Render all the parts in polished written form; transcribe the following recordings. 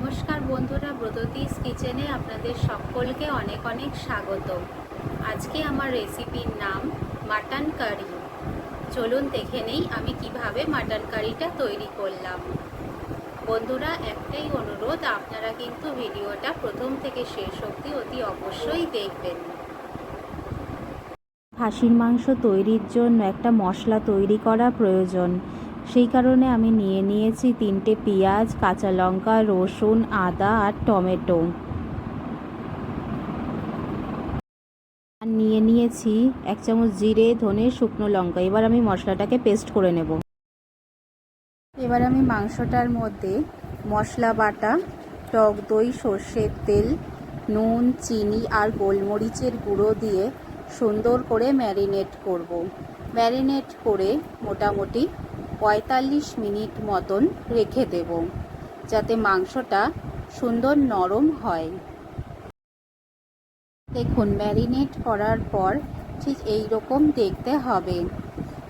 নমস্কার বন্ধুরা, ব্রততিস কিচেনে আপনাদের সকলকে অনেক অনেক স্বাগত। আজকে আমার রেসিপির নাম মাটন কারি। চলুন দেখে নেই আমি কিভাবে মাটন কারিটা তৈরি করলাম। বন্ধুরা, একটাই অনুরোধ, আপনারা কিন্তু ভিডিওটা প্রথম থেকে শেষ অবধি অতি অবশ্যই দেখবেন। খাসির মাংস তৈরির জন্য একটা মশলা তৈরি করা প্রয়োজন। সেই কারণে আমি নিয়েছি 3টে পেঁয়াজ, কাঁচা লঙ্কা, রসুন, আদা আর টমেটো। আর নিয়েছি 1 চামচ জিরে, ধনে, শুকনো লঙ্কা। এবার আমি মশলাটাকে পেস্ট করে নেব। এবার আমি মাংসটার মধ্যে মশলা বাটা, টক দই, সর্ষের তেল, নুন, চিনি আর গোলমরিচের গুঁড়ো দিয়ে সুন্দর করে ম্যারিনেট করব। ম্যারিনেট করে মোটামুটি 45 মিনিট মতন রেখে দেব, যাতে মাংসটা সুন্দর নরম হয়। দেখুন, ম্যারিনেট করার পর ঠিক এই রকম দেখতে হবে।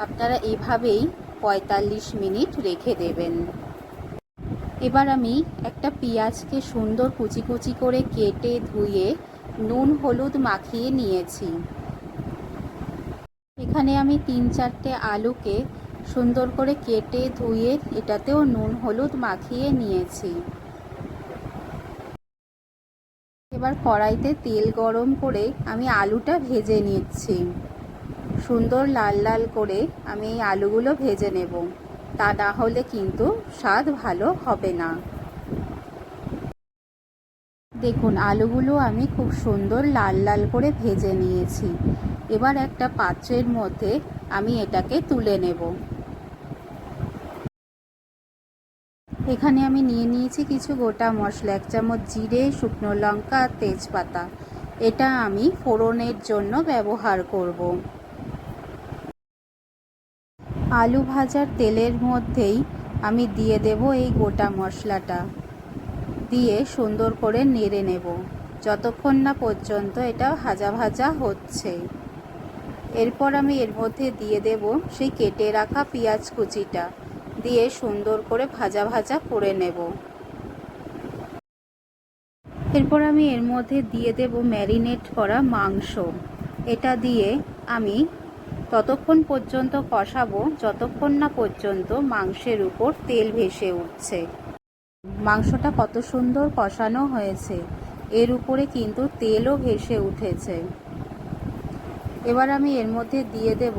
আপনারা এইভাবেই 45 মিনিট রেখে দেবেন। এবার আমি একটা পেঁয়াজকে সুন্দর কুচি কুচি করে কেটে ধুয়ে নুন হলুদ মাখিয়ে নিয়েছি। এখানে আমি 3-4টে আলুকে সুন্দর করে কেটে ধুয়ে এটাতেও নুন হলুদ মাখিয়ে নিয়েছি। এবার কড়াইতে তেল গরম করে আমি আলুটা ভেজে নিচ্ছি। সুন্দর লাল লাল করে আমি এই আলুগুলো ভেজে নেব, তা না হলে কিন্তু স্বাদ ভালো হবে না। দেখুন, আলুগুলো আমি খুব সুন্দর লাল লাল করে ভেজে নিয়েছি। এবার একটা পাত্রের মধ্যে আমি এটাকে তুলে নেব। এখানে আমি নিয়েছি কিছু গোটা মশলা, 1 চামচ জিরে, শুকনো লঙ্কা, তেজপাতা। এটা আমি ফোড়নের জন্য ব্যবহার করব। আলু ভাজার তেলের মধ্যেই আমি দিয়ে দেব এই গোটা মশলাটা, দিয়ে সুন্দর করে নেড়ে নেব যতক্ষণ না পর্যন্ত এটা ভাজা ভাজা হচ্ছে। এরপর আমি এর মধ্যে দিয়ে দেব সেই কেটে রাখা পেঁয়াজ কুচিটা, দিয়ে সুন্দর করে ভাজা ভাজা করে নেব। এরপর আমি এর মধ্যে দিয়ে দেব ম্যারিনেট করা মাংস। এটা দিয়ে আমি ততক্ষণ পর্যন্ত কষাবো যতক্ষণ না পর্যন্ত মাংসের উপর তেল ভেসে উঠছে। মাংসটা কত সুন্দর কষানো হয়েছে, এর উপরে কিন্তু তেলও ভেসে উঠেছে। এবার আমি এর মধ্যে দিয়ে দেব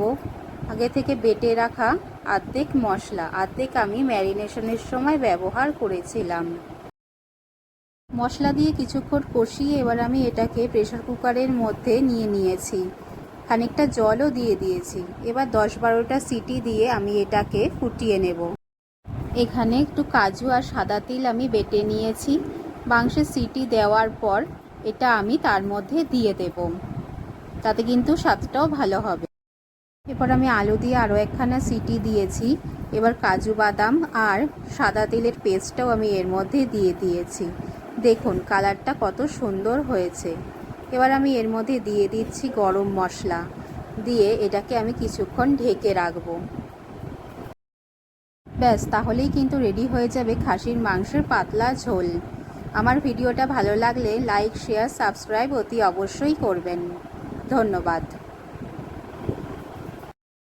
আগে থেকে বেটে রাখা অর্ধেক মশলা। অর্ধেক আমি ম্যারিনেশনের সময় ব্যবহার করেছিলাম। মশলা দিয়ে কিছুক্ষণ কষিয়ে এবার আমি এটাকে প্রেসার কুকারের মধ্যে নিয়েছি। খানিকটা জলও দিয়ে দিয়েছি। এবার 10-12টা সিটি দিয়ে আমি এটাকে ফুটিয়ে নেব। এখানে একটু কাজু আর সাদা তিল আমি বেটে নিয়েছি। মাংসের সিটি দেওয়ার পর এটা আমি তার মধ্যে দিয়ে দেব, তাতে কিন্তু স্বাদটাও ভালো হবে। এরপর আমি আলু দিয়ে আরও একখানা সিটি দিয়েছি। এবার কাজু বাদাম আর সাদা তিলের পেস্টটাও আমি এর মধ্যে দিয়ে দিয়েছি। দেখুন কালারটা কত সুন্দর হয়েছে। এবার আমি এর মধ্যে দিয়ে দিচ্ছি গরম মশলা, দিয়ে এটাকে আমি কিছুক্ষণ ঢেকে রাখবো। ব্যাস, তাহলেই কিন্তু রেডি হয়ে যাবে খাসির মাংসের পাতলা ঝোল। আমার ভিডিওটা ভালো লাগলে লাইক, শেয়ার, সাবস্ক্রাইব অতি অবশ্যই করবেন। ধন্যবাদ।